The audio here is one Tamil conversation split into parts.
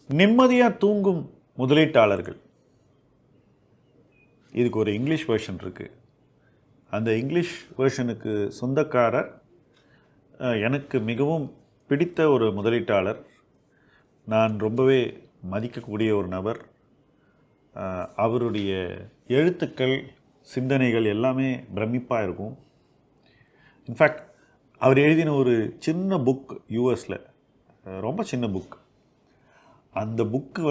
நிம்மதியாக தூங்கும் முதலீட்டாளர்கள். இதுக்கு ஒரு இங்கிலீஷ் வெர்ஷன் இருக்குது. அந்த இங்கிலீஷ் வெர்ஷனுக்கு சொந்தக்காரர் எனக்கு மிகவும் பிடித்த ஒரு முதலீட்டாளர். நான் ரொம்பவே மதிக்கக்கூடிய ஒரு நபர். அவருடைய எழுத்துக்கள், சிந்தனைகள் எல்லாமே பிரமிப்பாக இருக்கும். இன்ஃபேக்ட் அவர் எழுதின ஒரு சின்ன புக் யூஎஸில், ரொம்ப சின்ன புக். அந்த புக்கு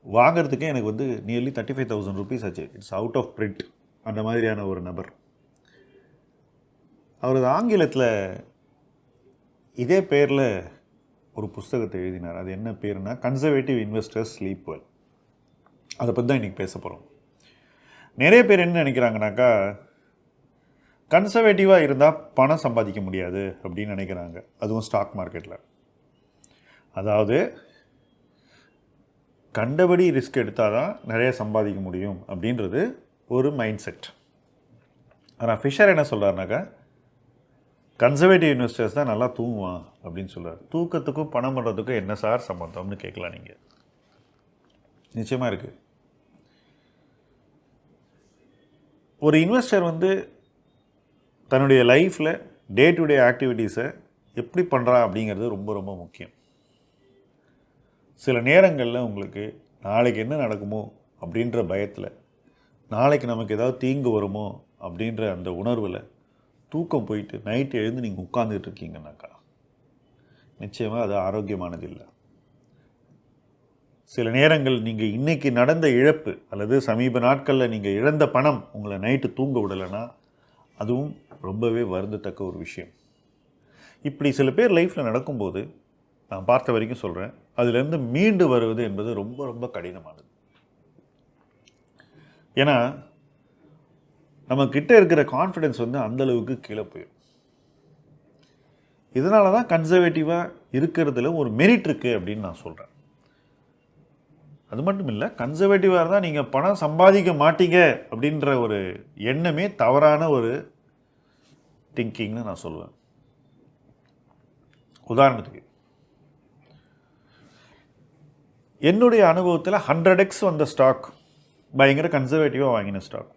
வாங்கிறதுக்கே எனக்கு நியர்லி 35,000 rupees ஆச்சு. It's out of print. அந்த மாதிரியான ஒரு நபர். அவரது ஆங்கிலத்தில் இதே பேரில் ஒரு புஸ்தகத்தை எழுதினார். அது என்ன பேருனா கன்சர்வேட்டிவ் இன்வெஸ்டர்ஸ் ஸ்லீப் வெல். அதை பற்றி தான் இன்றைக்கி பேச போகிறோம். நிறைய பேர் என்ன நினைக்கிறாங்கனாக்கா, கன்சர்வேட்டிவாக இருந்தால் பணம் சம்பாதிக்க முடியாது அப்படின்னு நினைக்கிறாங்க. அதுவும் ஸ்டாக் மார்க்கெட்டில். அதாவது கண்டபடி ரிஸ்க் எடுத்தால் தான் நிறைய சம்பாதிக்க முடியும் அப்படின்றது ஒரு மைண்ட் செட். ஆனால் ஃபிஷர் என்ன சொல்கிறாருனாக்கா, கன்சர்வேட்டிவ் இன்வெஸ்டர்ஸ் தான் நல்லா தூங்குவான் அப்படின்னு சொல்கிறார். தூக்கத்துக்கும் பணம் பண்ணுறதுக்கும் என்ன சார் சம்பந்தம்னு கேட்கலாம் நீங்கள். நிச்சயமாக இருக்குது. ஒரு இன்வெஸ்டர் தன்னுடைய லைஃப்பில் டே டு டே ஆக்டிவிட்டீஸை எப்படி பண்ணுறா அப்படிங்கிறது ரொம்ப ரொம்ப முக்கியம். சில நேரங்களில் உங்களுக்கு நாளைக்கு என்ன நடக்குமோ அப்படின்ற பயத்தில், நாளைக்கு நமக்கு ஏதாவது தீங்கு வருமோ அப்படின்ற அந்த உணர்வில் தூக்கம் போயிட்டு நைட்டு எழுந்து நீங்கள் உட்கார்ந்துட்டு இருக்கீங்கன்னாக்கா நிச்சயமாக அது ஆரோக்கியமானது இல்லை. சில நேரங்கள் நீங்கள் இன்றைக்கி நடந்த இழப்பு அல்லது சமீப நாட்களில் நீங்கள் இழந்த பணம் உங்களை நைட்டு தூங்க விடலைன்னா அதுவும் ரொம்பவே வருந்தத்தக்க ஒரு விஷயம். இப்படி சில பேர் லைஃப்பில் நடக்கும்போது நான் பார்த்த வரைக்கும் சொல்கிறேன், அதிலேருந்து மீண்டு வருவது என்பது ரொம்ப ரொம்ப கடினமானது. ஏன்னா நம்மக்கிட்ட இருக்கிற கான்ஃபிடென்ஸ் அந்தளவுக்கு கீழே போயிடும். இதனால தான் கன்சர்வேட்டிவாக இருக்கிறதுல ஒரு மெரிட் இருக்குது அப்படின்னு நான் சொல்கிறேன். அது மட்டும் இல்லை, கன்சர்வேட்டிவாக இருந்தால் நீங்கள் பணம் சம்பாதிக்க மாட்டீங்க அப்படின்ற ஒரு எண்ணமே தவறான ஒரு திங்கிங்னு நான் சொல்லுவேன். உதாரணத்துக்கு என்னுடைய அனுபவத்தில் 100x வந்த ஸ்டாக் பயங்கர கன்சர்வேட்டிவாக வாங்கின ஸ்டாக்.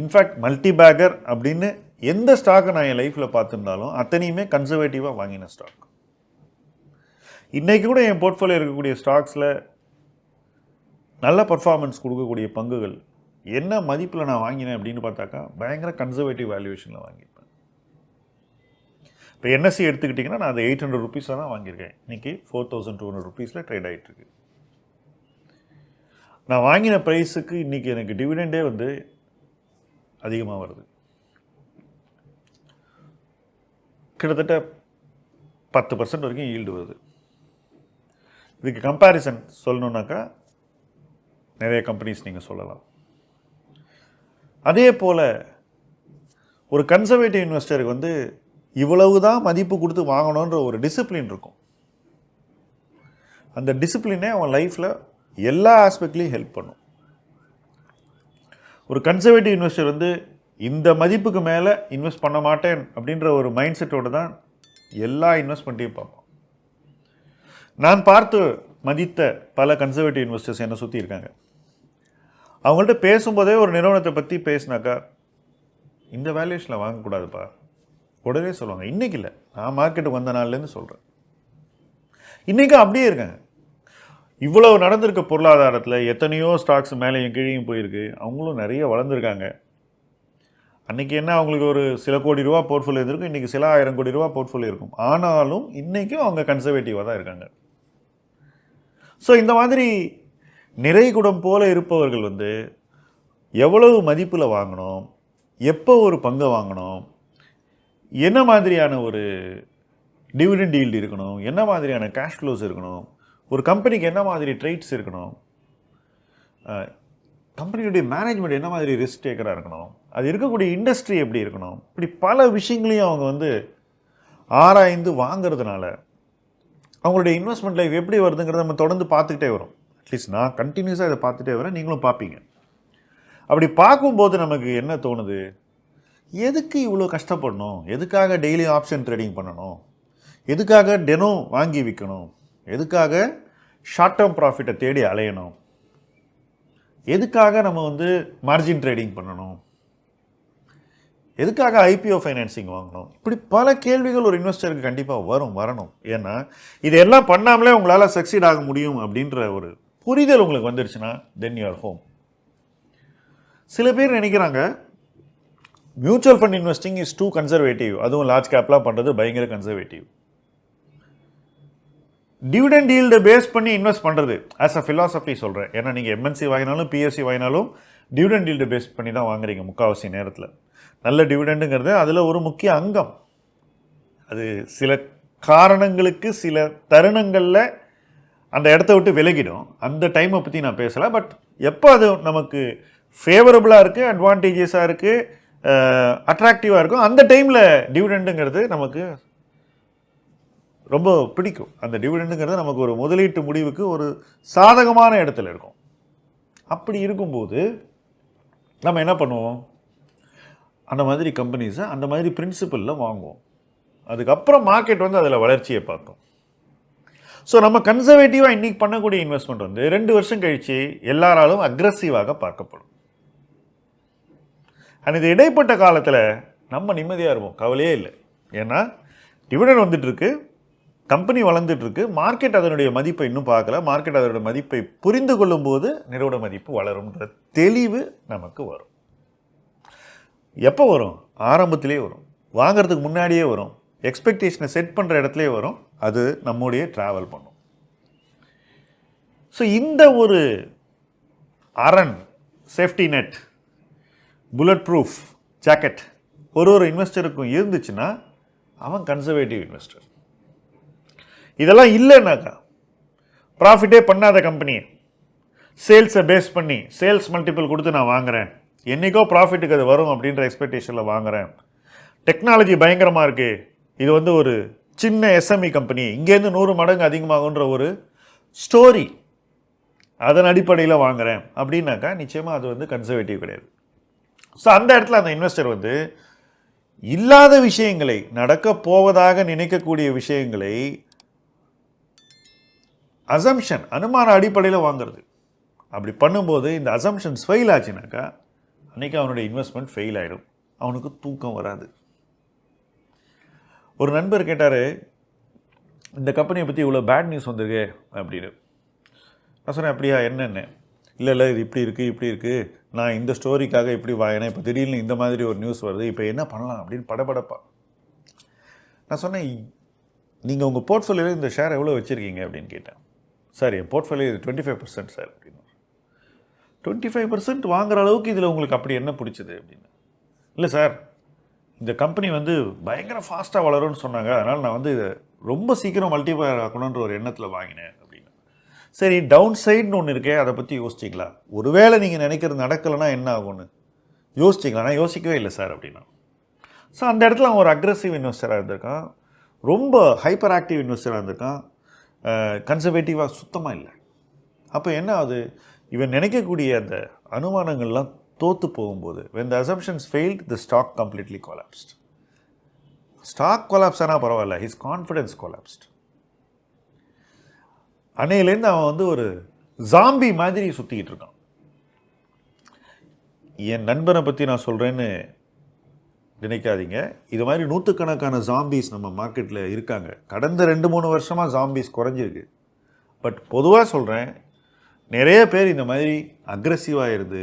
இன்ஃபேக்ட் மல்டி பேக்கர் அப்படின்னு எந்த ஸ்டாக்கை நான் என் லைஃப்பில் பார்த்துருந்தாலும் அத்தனையுமே கன்சர்வேட்டிவாக வாங்கின ஸ்டாக். இன்றைக்கி கூட என் போர்ட்ஃபோலியோ இருக்கக்கூடிய ஸ்டாக்ஸில் நல்ல பர்ஃபார்மன்ஸ் கொடுக்கக்கூடிய பங்குகள் என்ன மதிப்பில் நான் வாங்கினேன் அப்படின்னு பார்த்தாக்கா பயங்கர கன்சர்வேட்டிவ் வேல்யூவேஷனில் வாங்கியிருப்பேன். இப்போ என்எஸ்சி எடுத்துக்கிட்டிங்கன்னா நான் அதை 800 rupees தான் வாங்கியிருக்கேன். இன்றைக்கி 4,200 rupeesல ட்ரேட் ஆகிட்டுருக்கு. நான் வாங்கின ப்ரைஸுக்கு இன்றைக்கி எனக்கு டிவிடெண்டே அதிகமாக வருது. கிட்டத்தட்ட 10% வரைக்கும் ஈல்டு வருது. இதுக்கு கம்பேரிசன் சொல்லணுன்னாக்கா நிறைய கம்பெனிஸ் நீங்கள் சொல்லலாம். அதே போல் ஒரு கன்சர்வேட்டிவ் இன்வெஸ்டருக்கு இவ்வளவு தான் மதிப்பு கொடுத்து வாங்கணுன்ற ஒரு டிசிப்ளின் இருக்கும். அந்த டிசிப்ளினே அவன் லைஃப்பில் எல்லா ஆஸ்பெக்ட்லேயும் ஹெல்ப் பண்ணும். ஒரு கன்சர்வேட்டிவ் இன்வெஸ்டர் இந்த மதிப்புக்கு மேலே இன்வெஸ்ட் பண்ண மாட்டேன் அப்படின்ற ஒரு மைண்ட் செட்டோடு தான் எல்லா இன்வெஸ்ட்மெண்ட்டையும் பார்ப்போம். நான் பார்த்து மதித்த பல கன்சர்வேட்டிவ் இன்வெஸ்டர்ஸ் என்னை சுற்றி இருக்காங்க. அவங்கள்ட்ட பேசும்போதே ஒரு நிறுவனத்தை பற்றி பேசினாக்கா இந்த வேல்யூஷனில் வாங்கக்கூடாதுப்பா உடனே சொல்லுவாங்க. இன்றைக்கி இல்லை, நான் மார்க்கெட்டுக்கு வந்த நாள்லேருந்து சொல்கிறேன். இன்றைக்கும் அப்படியே இருக்காங்க. இவ்வளவு நடந்திருக்க பொருளாதாரத்தில் எத்தனையோ ஸ்டாக்ஸ் மேலேயும் கீழேயும் போயிருக்கு. அவங்களும் நிறைய வளர்ந்துருக்காங்க. அன்றைக்கி என்ன அவங்களுக்கு ஒரு சில கோடி ரூபா போர்ட்ஃபோலியோ இருந்திருக்கும், இன்றைக்கி சில 1000 கோடி ரூபா போர்ட்ஃபோலியோ இருக்கும். ஆனாலும் இன்றைக்கும் அவங்க கன்சர்வேட்டிவாக தான் இருக்காங்க. ஸோ இந்த மாதிரி நிறைகுடம் போல இருப்பவர்கள் எவ்வளவு மதிப்பில் வாங்கணும், எப்போ ஒரு பங்கை வாங்கணும், என்ன மாதிரியான ஒரு டிவிடெண்ட் ஈல்டு இருக்கணும், என்ன மாதிரியான கேஷ் ஃப்ளோஸ் இருக்கணும், ஒரு கம்பெனிக்கு என்ன மாதிரி ட்ரேட்ஸ் இருக்கணும், கம்பெனியுடைய மேனேஜ்மெண்ட் என்ன மாதிரி ரிஸ்க் டேக்கராக இருக்கணும், அது இருக்கக்கூடிய இண்டஸ்ட்ரி எப்படி இருக்கணும், இப்படி பல விஷயங்களையும் அவங்க ஆராய்ந்து வாங்கிறதுனால அவங்களுடைய இன்வெஸ்ட்மெண்ட் லைஃப் எப்படி வருதுங்கிறத நம்ம தொடர்ந்து பார்த்துக்கிட்டே வரும். அட்லீஸ்ட் நான் கண்டினியூஸாக இதை பார்த்துட்டே வரேன், நீங்களும் பார்ப்பீங்க. அப்படி பார்க்கும்போது நமக்கு என்ன தோணுது, எதுக்கு இவ்வளோ கஷ்டப்படணும், எதுக்காக டெய்லி ஆப்ஷன் ட்ரேடிங் பண்ணணும், எதுக்காக தினம் வாங்கி விற்கணும், எதுக்காக ஷார்ட் டேர்ம் ப்ராஃபிட்டை தேடி அலையணும்? எதுக்காக நம்ம வந்து மார்ஜின் ட்ரேடிங் பண்ணணும்? எதுக்காக ஐபிஓ ஃபைனான்சிங் வாங்கணும்? இப்படி பல கேள்விகள் ஒரு இன்வெஸ்டருக்கு கண்டிப்பாக வரணும். ஏன்னா இதெல்லாம் பண்ணாமலே உங்களால் சக்சீட் ஆக முடியும் அப்படின்ற ஒரு புரிதல் உங்களுக்கு வந்துடுச்சுன்னா தென் யூ ஆர் ஹோம். சில பேர் நினைக்கிறாங்க mutual fund investing is too conservative, அதுவும் லார்ஜ் கேப்லாம் பண்ணுறது பயங்கர கன்சர்வேட்டிவ். டிவிடெண்ட் ஈல்டு பேஸ் பண்ணி இன்வெஸ்ட் பண்ணுறது ஆஸ் அ ஃபிலாசபி சொல்கிறேன். ஏன்னா நீங்கள் எம்என்சி வாங்கினாலும் பிஎஸ்சி வாங்கினாலும் டிவிடெண்ட் ஈல்டு பேஸ் பண்ணி தான் வாங்குறீங்க முக்கால்வாசி நேரத்தில். நல்ல டிவிடெண்டுங்கிறது அதில் ஒரு முக்கிய அங்கம். அது சில காரணங்களுக்கு சில தருணங்களில் அந்த இடத்த விட்டு விலகிடும். அந்த டைமை பற்றி நான் பேசலை. பட் எப்போ அது நமக்கு ஃபேவரபுளாக இருக்குது, அட்வான்டேஜஸாக இருக்குது, அட்ராக்டிவாக இருக்கும், அந்த டைமில் டிவிடெண்டுங்கிறது நமக்கு ரொம்ப பிடிக்கும். அந்த டிவிடெண்டுங்கிறது நமக்கு ஒரு முதலீட்டு முடிவுக்கு ஒரு சாதகமான இடத்துல இருக்கும். அப்படி இருக்கும்போது நம்ம என்ன பண்ணுவோம்? அந்த மாதிரி கம்பெனிஸை அந்த மாதிரி பிரின்சிபலில் வாங்குவோம். அதுக்கப்புறம் மார்க்கெட் வந்து அதில் வளர்ச்சியை பார்க்கும். ஸோ நம்ம கன்சர்வேட்டிவாக இன்றைக்கி பண்ணக்கூடிய இன்வெஸ்ட்மெண்ட் வந்து 2 வருஷம் கழித்து எல்லாராலும் அக்ரெசிவாக பார்க்கப்படும். அண்ட் இது இடைப்பட்ட காலத்தில் நம்ம நிம்மதியாக இருப்போம், கவலையே இல்லை. ஏன்னா டிவிடெண்ட் வந்துட்டுருக்கு, கம்பெனி வளர்ந்துட்டுருக்கு, மார்க்கெட் அதனுடைய மதிப்பை இன்னும் பார்க்கல. மார்க்கெட் அதனுடைய மதிப்பை புரிந்து கொள்ளும் போது நிறுவன மதிப்பு வளரும்ன்ற தெளிவு நமக்கு வரும். எப்போ வரும்? ஆரம்பத்திலே வரும், வாங்கிறதுக்கு முன்னாடியே வரும், எக்ஸ்பெக்டேஷனை செட் பண்ணுற இடத்துலே வரும். அது நம்முடைய ட்ராவல் பண்ணும். ஸோ இந்த ஒரு அரண், safety net, bullet proof jacket ஒரு இன்வெஸ்டருக்கும் இருந்துச்சுன்னா அவன் கன்சர்வேட்டிவ் இன்வெஸ்டர். இதெல்லாம் இல்லைன்னாக்கா ப்ராஃபிட்டே பண்ணாத கம்பெனி, சேல்ஸை பேஸ் பண்ணி சேல்ஸ் மல்டிபிள் கொடுத்து நான் வாங்குகிறேன், என்றைக்கோ ப்ராஃபிட்டுக்கு அது வரும் அப்படின்ற எக்ஸ்பெக்டேஷனில் வாங்குகிறேன், டெக்னாலஜி பயங்கரமாக இருக்குது, இது வந்து ஒரு சின்ன எஸ்எம்இ கம்பெனி, இங்கேருந்து 100 மடங்கு அதிகமாகுன்ற ஒரு ஸ்டோரி, அதன் அடிப்படையில் வாங்குகிறேன் அப்படின்னாக்கா நிச்சயமாக அது வந்து கன்சர்வேட்டிவ் கிடையாது. ஸோ அந்த இடத்துல அந்த இன்வெஸ்டர் வந்து இல்லாத விஷயங்களை, நடக்க போவதாக நினைக்கக்கூடிய விஷயங்களை அசம்ஷன், அனுமான அடிப்படையில் வாங்குறது. அப்படி பண்ணும்போது இந்த அசம்ஷன்ஸ் ஃபெயில் ஆச்சுனாக்கா அன்றைக்கி அவனுடைய இன்வெஸ்ட்மெண்ட் ஃபெயில் ஆகிடும், அவனுக்கு தூக்கம் வராது. ஒரு நண்பர் கேட்டார், இந்த கம்பெனியை பற்றி இவ்வளோ பேட் நியூஸ் வந்திருக்கு அப்படின்னு. நான் சொன்னேன், அப்படியா, என்னென்ன? இல்லை இது இப்படி இருக்குது, நான் இந்த ஸ்டோரிக்காக இப்படி வாங்கினேன், இப்போ திடீர்னு இந்த மாதிரி ஒரு நியூஸ் வருது, இப்போ என்ன பண்ணலாம் அப்படின்னு படபடப்பா. நான் சொன்னேன், நீங்கள் உங்கள் போர்ட்ஃபோலியோவில் இந்த ஷேர் எவ்வளோ வச்சுருக்கீங்க அப்படின்னு கேட்டேன். சார் என் போர்ட்ஃபோலியோ இது 25% சார் அப்படின்னு. 25% வாங்குற அளவுக்கு இதில் உங்களுக்கு அப்படி என்ன பிடிச்சது அப்படின்னு. இல்லை சார், இந்த கம்பெனி வந்து பயங்கர ஃபாஸ்ட்டாக வளரும்னு சொன்னாங்க, அதனால் நான் வந்து இதை ரொம்ப சீக்கிரம் மல்டிப்ளை ஆக்கணுன்ற ஒரு எண்ணத்தில் வாங்கினேன் அப்படின்னு. சரி, டவுன் சைடுன்னு ஒன்று இருக்கே, அதை பற்றி யோசிச்சிங்களா? ஒருவேளை நீங்கள் நினைக்கிறது நடக்கலைன்னா என்ன ஆகும்னு யோசிச்சிங்களா? நான் யோசிக்கவே இல்லை சார் அப்படின்னா. ஸோ அந்த இடத்துல அவன் ஒரு அக்ரெசிவ் இன்வெஸ்டராக இருந்திருக்கான், ரொம்ப ஹைப்பர் ஆக்டிவ் இன்வெஸ்டராக இருந்திருக்கான், கன்சர்வேட்டிவாக சுத்தமாக இல்லை. அப்போ என்ன ஆகுது? இவன் நினைக்கக்கூடிய அந்த அனுமானங்கள்லாம் தோற்று போகும்போது, when the assumptions failed, the stock completely collapsed. Stock collapse ஆனால் பரவாயில்ல, his confidence collapsed. அன்னையிலேருந்து அவன் வந்து ஒரு ஜாம்பி மாதிரி சுற்றிக்கிட்டு இருக்கான். என் நண்பனை பற்றி நான் சொல்கிறேன்னு நினைக்காதீங்க, இது மாதிரி நூற்றுக்கணக்கான ஜாம்பிஸ் நம்ம மார்க்கெட்டில் இருக்காங்க. கடந்த 2-3 வருஷமாக ஜாம்பிஸ் குறைஞ்சிருக்கு. பட் பொதுவாக சொல்கிறேன், நிறைய பேர் இந்த மாதிரி அக்ரெசிவாக இருந்து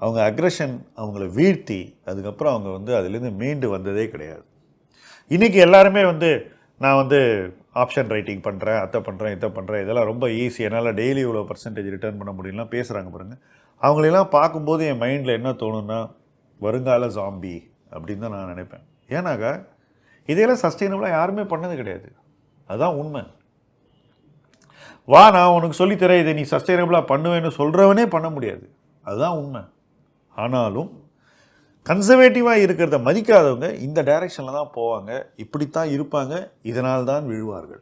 அவங்க அக்ரெஷன் அவங்கள வீழ்த்தி அதுக்கப்புறம் அவங்க வந்து அதுலேருந்து மீண்டு வந்ததே கிடையாது. இன்றைக்கி எல்லாருமே வந்து நான் வந்து ஆப்ஷன் ரைட்டிங் பண்ணுறேன், அதை பண்ணுறேன், இதை பண்ணுறேன், இதெல்லாம் ரொம்ப ஈஸி, என்னால் டெய்லி இவ்வளோ % ரிட்டர்ன் பண்ண முடியும்லாம் பேசுகிறாங்க பாருங்கள். அவங்களெல்லாம் பார்க்கும்போது என் மைண்டில் என்ன தோணுன்னா, வருங்கால ஜாம்பி அப்படின்னு தான் நான் நினைப்பேன். ஏன்னாக்கா இதையெல்லாம் சஸ்டெயினபிளாக யாருமே பண்ணது கிடையாது. அதுதான் உண்மை. வா, நான் உனக்கு சொல்லித்தரேன், இதை நீ சஸ்டெயினபிளாக பண்ணுவேன்னு சொல்கிறவனே பண்ண முடியாது. அதுதான் உண்மை. ஆனாலும் கன்சர்வேட்டிவாக இருக்கிறத மதிக்காதவங்க இந்த டைரெக்ஷனில் தான் போவாங்க, இப்படித்தான் இருப்பாங்க, இதனால் தான் விழுவார்கள்.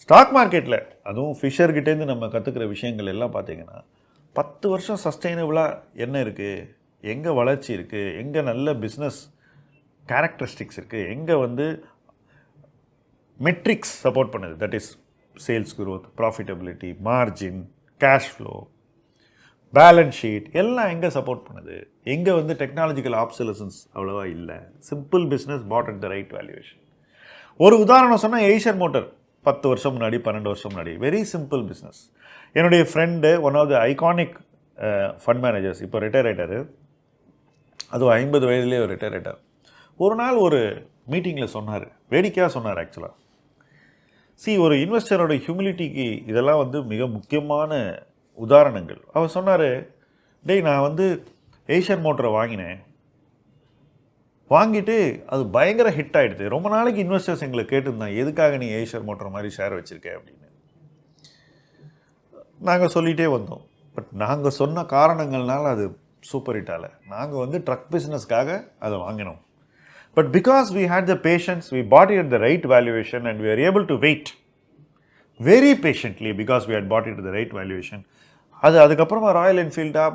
ஸ்டாக் மார்க்கெட்டில் அதுவும் ஃபிஷர்கிட்டேருந்து நம்ம கற்றுக்கிற விஷயங்கள் எல்லாம் பார்த்திங்கன்னா, 10 வருஷம் சஸ்டெயினபிளாக என்ன இருக்குது, எங்கே வளர்ச்சி இருக்குது, எங்கே நல்ல பிஸ்னஸ் கேரக்டரிஸ்டிக்ஸ் இருக்குது, எங்கே வந்து மெட்ரிக்ஸ் சப்போர்ட் பண்ணுது, that is sales growth, profitability, margin, cash flow, balance sheet எல்லாம் எங்கே சப்போர்ட் பண்ணுது? எங்கே வந்து டெக்னாலஜிக்கல் ஆப்சலசன்ஸ் அவ்வளோவா இல்லை. Simple business bought at the right valuation. ஒரு உதாரணம் சொன்னால் ஏஷியன் மோட்டர் 10 வருஷம் முன்னாடி 12 வருஷம் முன்னாடி வெரி சிம்பிள் பிஸ்னஸ். என்னுடைய friend one of the iconic fund managers, இப்போ ரிட்டையர் ஆகிட்டார். அதுவும் 50 வயதுலேயே ஒரு ரிட்டையர் ஆகிட்டார். ஒரு நாள் ஒரு மீட்டிங்கில் சொன்னார், வேடிக்கையாக சொன்னார் ஆக்சுவலாக. ஒரு இன்வெஸ்டரோட ஹியூமிலிட்டிக்கு இதெல்லாம் வந்து மிக முக்கியமான உதாரணங்கள். அவர் சொன்னார், டேய் நான் வந்து ஏஷியன் மோட்டரை வாங்கிட்டு அது பயங்கர ஹிட் ஆகிடுது. ரொம்ப நாளைக்கு இன்வெஸ்டர்ஸ் எங்களை கேட்டுருந்தாங்க, எதுக்காக நீ ஏஷியன் மோட்டர் மாதிரி ஷேர் வச்சுருக்க அப்படின்னு. நாங்கள் சொல்லிகிட்டே வந்தோம். பட் நாங்கள் சொன்ன காரணங்கள்னால அது சூப்பர் ஹிட் ஆகலை. நாங்கள் வந்து ட்ரக் பிஸ்னஸ்க்காக அதை வாங்கினோம். But because we had the patience, we bought it at the right valuation and we were able to wait very patiently because we had bought it at the right valuation. அதுக்கப்புறமா ராயல் என்ஃபீல்டாக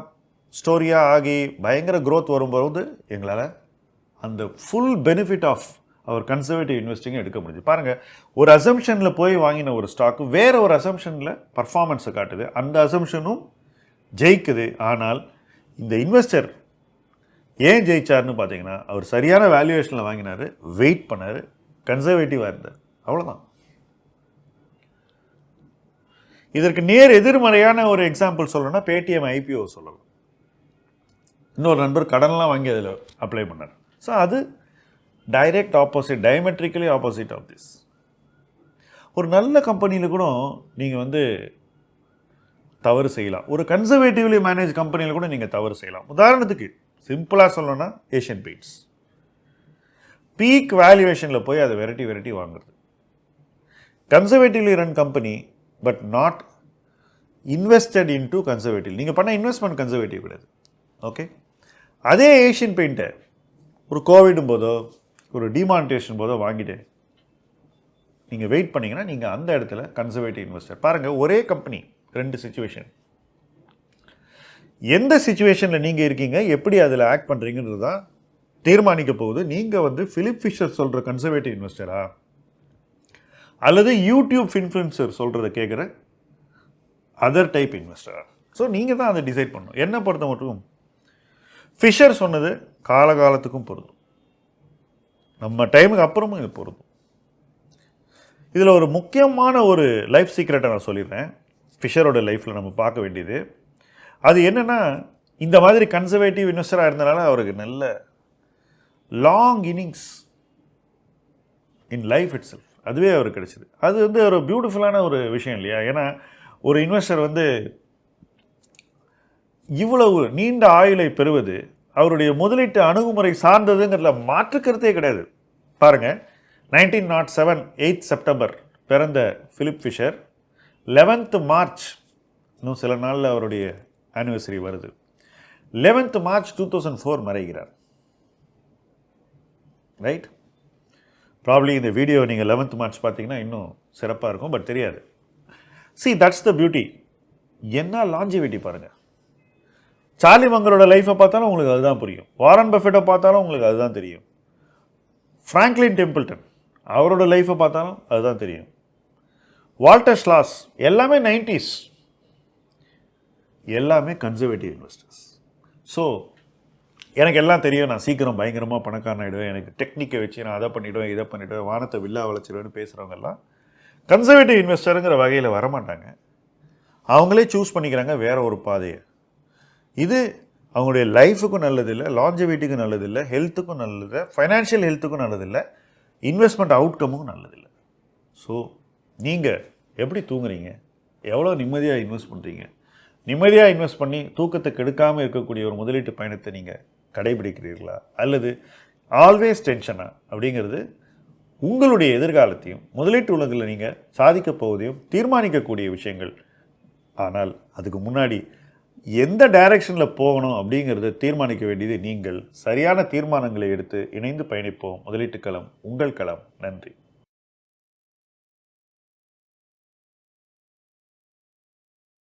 ஸ்டோரியாக ஆகி பயங்கர க்ரோத் வரும்போது எங்களால் அந்த full benefit of our conservative இன்வெஸ்டிங்கை எடுக்க முடிஞ்சு. பாருங்கள், ஒரு அசம்ஷனில் போய் வாங்கின ஒரு ஸ்டாக்கு வேறு ஒரு அசம்ஷனில் பர்ஃபார்மன்ஸை காட்டுது. அந்த அசம்ஷனும் ஜெயிக்குது. ஆனால் இந்த இன்வெஸ்டர் ஏன் ஜெயிச்சார்னு பார்த்தீங்கன்னா, அவர் சரியான வேல்யூவேஷனில் வாங்கினார், வெயிட் பண்ணார், கன்சர்வேட்டிவாக இருந்தார். அவ்வளோதான். இதற்கு நேர் எதிர்மறையான ஒரு எக்ஸாம்பிள் சொல்லணும்னா பேடிஎம் ஐபிஓ சொல்லலாம். இன்னொரு நண்பர் கடன்லாம் வாங்கி அதில் அப்ளை பண்ணார். அது direct opposite, diametrically opposite of this. ஒரு நல்ல கம்பெனியில் கூட நீங்கள் வந்து தவறு செய்யலாம். ஒரு கன்சர்வேட்டிவ்லி மேனேஜ் கம்பெனியில் கூட நீங்கள் தவறு செய்யலாம். உதாரணத்துக்கு சிம்பிளாக சொல்லணும்னா ஏஷியன் பெயிண்ட்ஸ் பீக் வேல்யூவேஷனில் போய் அதை வெரைட்டி வாங்குறது. Conservatively run company but not invested into conservative. நீங்கள் பண்ண இன்வெஸ்ட்மெண்ட் கன்சர்வேட்டிவ் கிடையாது. ஓகே, அதே ஏஷியன் பெயிண்ட்டை ஒரு கோவிடும் போதோ ஒரு டிமானிட்டேஷன் போதோ வாங்கிட்டு நீங்கள் வெயிட் பண்ணிங்கன்னா நீங்கள் அந்த இடத்துல கன்சர்வேட்டிவ் இன்வெஸ்டர். பாருங்கள், ஒரே கம்பெனி ரெண்டு சிச்சுவேஷன். எந்த சிச்சுவேஷனில் நீங்கள் இருக்கீங்க, எப்படி அதில் ஆக்ட் பண்ணுறீங்கன்றது தான் தீர்மானிக்க போகுது. நீங்கள் வந்து ஃபிலிப் ஃபிஷர் சொல்கிற கன்சர்வேட்டிவ் இன்வெஸ்டரா அல்லது யூடியூப் இன்ஃப்ளூயன்சர் சொல்கிறத கேட்குற அதர் டைப் இன்வெஸ்டரா? நீங்கள் தான் அதை டிசைட் பண்ணணும். என்ன பொறுத்த மட்டும் ஃபிஷர் சொன்னது காலகாலத்துக்கும் பொருந்தும், நம்ம டைமுக்கு அப்புறமும் இது பொருந்தும். இதில் ஒரு முக்கியமான ஒரு லைஃப் சீக்ரெட்டை நான் சொல்லிடுறேன். ஃபிஷரோட லைஃப்பில் நம்ம பார்க்க வேண்டியது அது என்னென்னா, இந்த மாதிரி கன்சர்வேட்டிவ் இன்வெஸ்டராக இருந்தனால அவருக்கு நல்ல long innings in life it self அதுவே அவருக்கு கிடைச்சிது. அது வந்து ஒரு பியூட்டிஃபுல்லான ஒரு விஷயம் இல்லையா? ஏன்னா ஒரு இன்வெஸ்டர் வந்து இவ்வளவு நீண்ட ஆயுளை பெறுவது அவருடைய முதலீட்டு அணுகுமுறை சார்ந்ததுங்கிறதுல மாற்றுக்கருத்தே கிடையாது. பாருங்கள், 1907 8 செப்டம்பர் பிறந்த ஃபிலிப் ஃபிஷர் 11th மார்ச், இன்னும் சில நாளில் அவருடைய ஆனிவர்சரி வருது, 11th மார்ச் 2004 மறைகிறார். ரைட்? ப்ராப்ளி இந்த வீடியோ நீங்கள் 11th மார்ச் பார்த்தீங்கன்னா இன்னும் சிறப்பாக இருக்கும். பட் தெரியாது. That's the beauty. என்ன லாஞ்சிவிட்டி பாருங்கள். சார்லி மங்கரோட லைஃப்பை பார்த்தாலும் உங்களுக்கு அதுதான் புரியும். வாரன் பஃபெட்டை பார்த்தாலும் உங்களுக்கு அதுதான் தெரியும். ஃப்ராங்க்லின் டெம்பிள்டன் அவரோட லைஃப்பை பார்த்தாலும் அதுதான் தெரியும். வால்டர் ஸ்லாஸ் எல்லாமே 90s, எல்லாமே கன்சர்வேட்டிவ் இன்வெஸ்டர்ஸ். எனக்கு எல்லாம் தெரியும், நான் சீக்கிரம் பயங்கரமாக பணக்காரன் ஆகிடுவேன், எனக்கு டெக்னிக்கை வச்சு நான் அதை பண்ணிவிடுவேன் இதை பண்ணிவிடுவேன், வானத்தை வில்லா வளைச்சிடுவேன்னு பேசுகிறவங்கெல்லாம் கன்சர்வேட்டிவ் இன்வெஸ்டருங்கிற வகையில் வரமாட்டாங்க. அவங்களே சூஸ் பண்ணிக்கிறாங்க வேற ஒரு பாதையை. இது அவங்களுடைய லைஃபுக்கும் நல்லதில்லை, லாஞ்சவிட்டிக்கும் நல்லதில்லை, ஹெல்த்துக்கும் நல்லதில்லை, ஃபைனான்ஷியல் ஹெல்த்துக்கும் நல்லதில்லை, இன்வெஸ்ட்மெண்ட் அவுட்கமுக்கும் நல்லதில்லை. நீங்கள் எப்படி தூங்குறீங்க, எவ்வளோ நிம்மதியாக இன்வெஸ்ட் பண்ணுறீங்க, நிம்மதியாக இன்வெஸ்ட் பண்ணி தூக்கத்தை கெடுக்காமல் இருக்கக்கூடிய ஒரு முதலீட்டு பயணத்தை நீங்கள் கடைபிடிக்கிறீர்களா அல்லது ஆல்வேஸ் டென்ஷனா அப்படிங்கிறது உங்களுடைய எதிர்காலத்தையும் முதலீட்டு உலகில் நீங்கள் சாதிக்கப் போவதையும் தீர்மானிக்கக்கூடிய விஷயங்கள். ஆனால் அதுக்கு முன்னாடி எந்த டைரக்ஷனில் போகணும் அப்படிங்கிறத தீர்மானிக்க வேண்டியது நீங்கள். சரியான தீர்மானங்களை எடுத்து இணைந்து பயணிப்போம். முதலீட்டு களம் உங்கள் களம். நன்றி.